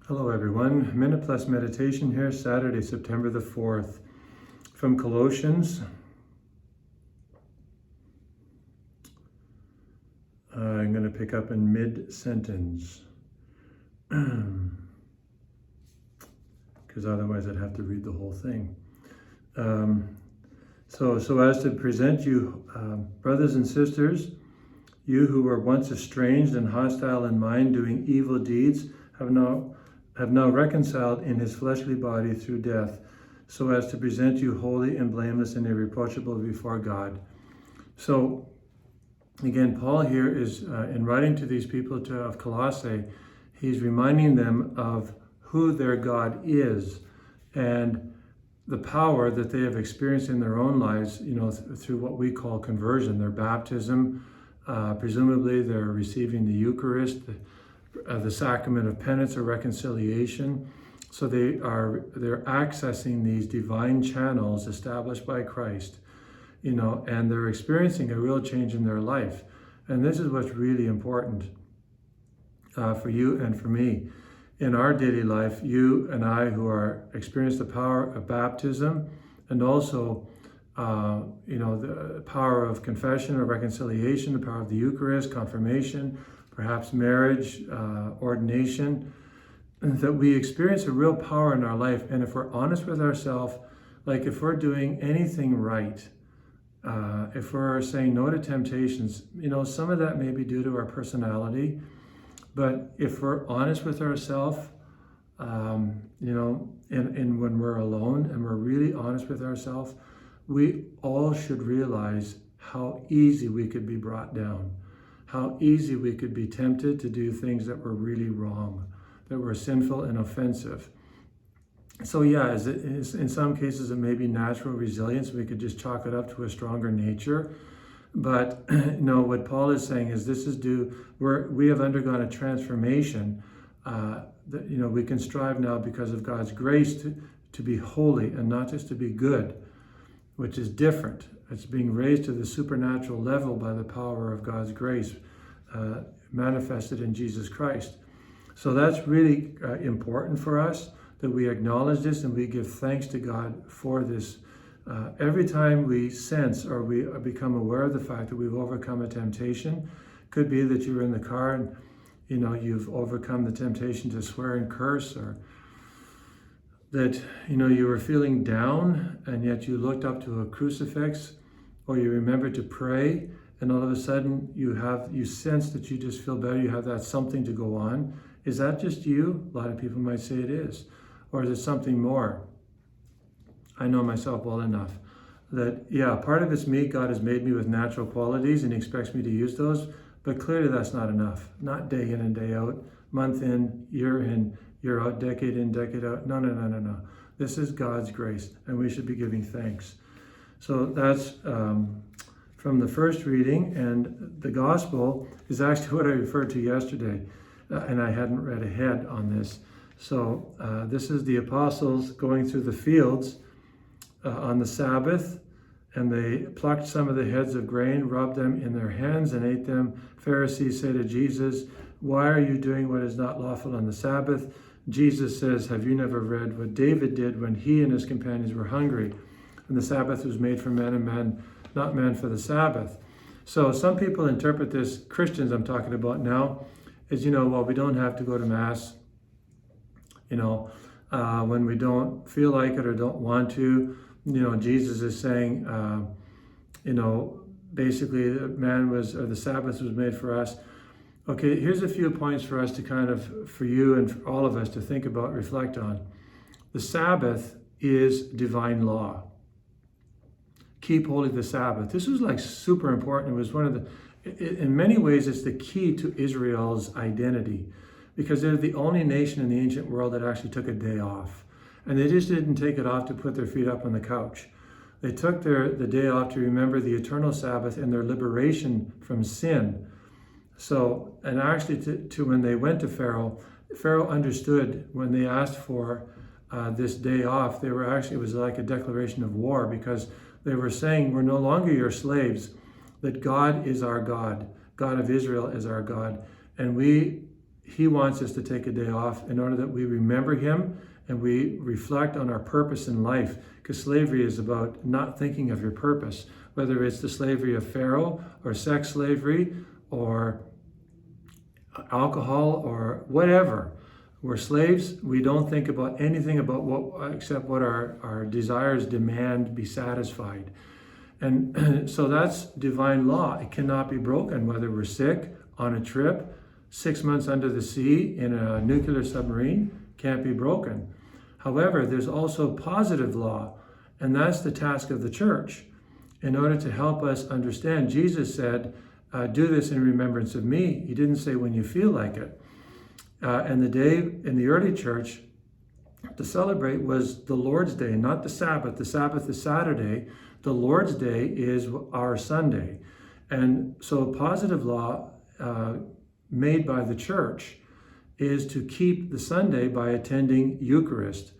Hello everyone, Minute Plus Meditation here, Saturday, September the 4th. From Colossians, I'm going to pick up in mid-sentence, because otherwise I'd have to read the whole thing. So as to present you, brothers and sisters, you who were once estranged and hostile in mind, doing evil deeds, have now reconciled in his fleshly body through death, so as to present you holy and blameless and irreproachable before God. So again, Paul here is, in writing to these people of Colossae, he's reminding them of who their God is and the power that they have experienced in their own lives, through what we call conversion, their baptism. Presumably they're receiving the Eucharist, the sacrament of penance or reconciliation. So they're accessing these divine channels established by Christ, and they're experiencing a real change in their life. And this is what's really important for you and for me. In our daily life, you and I who are experience the power of baptism and also the power of confession or reconciliation, the power of the Eucharist, confirmation, perhaps marriage, ordination, that we experience a real power in our life. And if we're honest with ourselves, like if we're doing anything right, if we're saying no to temptations, some of that may be due to our personality. But if we're honest with ourselves, and when we're alone and we're really honest with ourselves, we all should realize how easy we could be brought down, how easy we could be tempted to do things that were really wrong, that were sinful and offensive. So yeah, in some cases it may be natural resilience. We could just chalk it up to a stronger nature. But what Paul is saying is this is we have undergone a transformation that we can strive now because of God's grace to be holy and not just to be good, which is different. It's being raised to the supernatural level by the power of God's grace manifested in Jesus Christ. So that's really important for us, that we acknowledge this and we give thanks to God for this. Every time we sense or we become aware of the fact that we've overcome a temptation, could be that you're in the car and you've overcome the temptation to swear and curse, or that you were feeling down and yet you looked up to a crucifix, or you remembered to pray and all of a sudden you sense that you just feel better, you have that something to go on. Is that just you? A lot of people might say it is. Or is it something more? I know myself well enough that, part of it's me. God has made me with natural qualities and he expects me to use those, but clearly that's not enough. Not day in and day out, month in, year out, decade in, decade out. No. This is God's grace and we should be giving thanks. So that's from the first reading, and the gospel is actually what I referred to yesterday, and I hadn't read ahead on this. So this is the apostles going through the fields on the Sabbath, and they plucked some of the heads of grain, rubbed them in their hands, and ate them. Pharisees say to Jesus, "Why are you doing what is not lawful on the Sabbath?" Jesus says, "Have you never read what David did when he and his companions were hungry? And the Sabbath was made for man, and not man for the Sabbath." So some people interpret this, Christians I'm talking about now, as, we don't have to go to Mass, when we don't feel like it or don't want to. Jesus is saying, basically the Sabbath was made for us. Okay, here's a few points for us to for you and for all of us to think about, reflect on. The Sabbath is divine law. Keep holy the Sabbath. This was super important. It was in many ways, it's the key to Israel's identity, because they're the only nation in the ancient world that actually took a day off. And they just didn't take it off to put their feet up on the couch. They took the day off to remember the eternal Sabbath and their liberation from sin. So, and actually to when they went to Pharaoh understood when they asked for this day off, it was like a declaration of war, because they were saying, we're no longer your slaves, that God is our God. God of Israel is our God. And we he wants us to take a day off in order that we remember him and we reflect on our purpose in life, because slavery is about not thinking of your purpose, whether it's the slavery of Pharaoh or sex slavery or alcohol or whatever. We're slaves. We don't think about anything about what except what our desires demand be satisfied. And so that's divine law. It cannot be broken, whether we're sick, on a trip, 6 months under the sea in a nuclear submarine, can't be broken. However, there's also positive law, and that's the task of the church. In order to help us understand, Jesus said, do this in remembrance of me. He didn't say when you feel like it. And the day in the early church to celebrate was the Lord's Day, not the Sabbath. The Sabbath is Saturday. The Lord's Day is our Sunday. And so positive law made by the church is to keep the Sunday by attending Eucharist.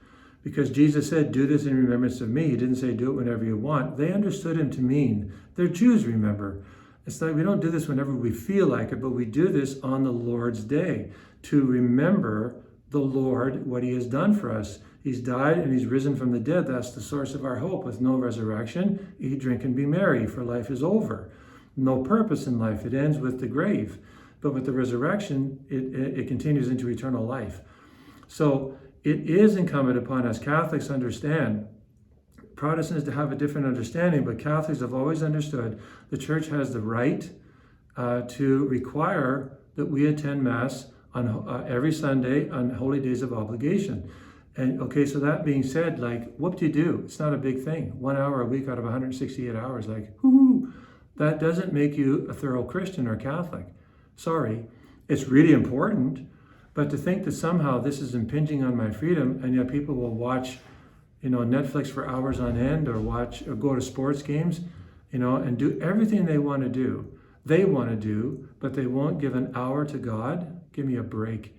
Because Jesus said, do this in remembrance of me. He didn't say do it whenever you want. They understood him to mean, they're Jews, remember. It's like we don't do this whenever we feel like it, but we do this on the Lord's Day to remember the Lord, what he has done for us. He's died and he's risen from the dead. That's the source of our hope. With no resurrection, eat, drink, and be merry, for life is over. No purpose in life. It ends with the grave. But with the resurrection, it continues into eternal life. So it is incumbent upon us Catholics to understand, Protestants to have a different understanding, but Catholics have always understood the church has the right to require that we attend Mass on every Sunday on holy days of obligation. And okay, so that being said, like, whoop-de-doo, it's not a big thing. 1 hour a week out of 168 hours, like, whoo-hoo. That doesn't make you a thorough Christian or Catholic. Sorry. It's really important, but to think that somehow this is impinging on my freedom, and yet people will watch, Netflix for hours on end, or go to sports games, and do everything they want to do. They want to do, but they won't give an hour to God. Give me a break.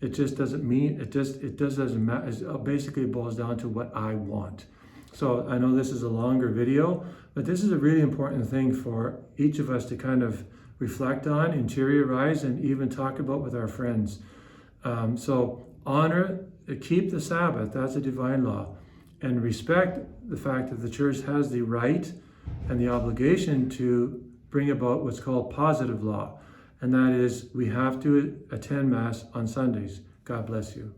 It just doesn't mean, it doesn't matter. It basically boils down to what I want. So I know this is a longer video, but this is a really important thing for each of us to kind of reflect on, interiorize, and even talk about with our friends. So honor, keep the Sabbath, that's a divine law, and respect the fact that the church has the right and the obligation to bring about what's called positive law. And that is, we have to attend Mass on Sundays. God bless you.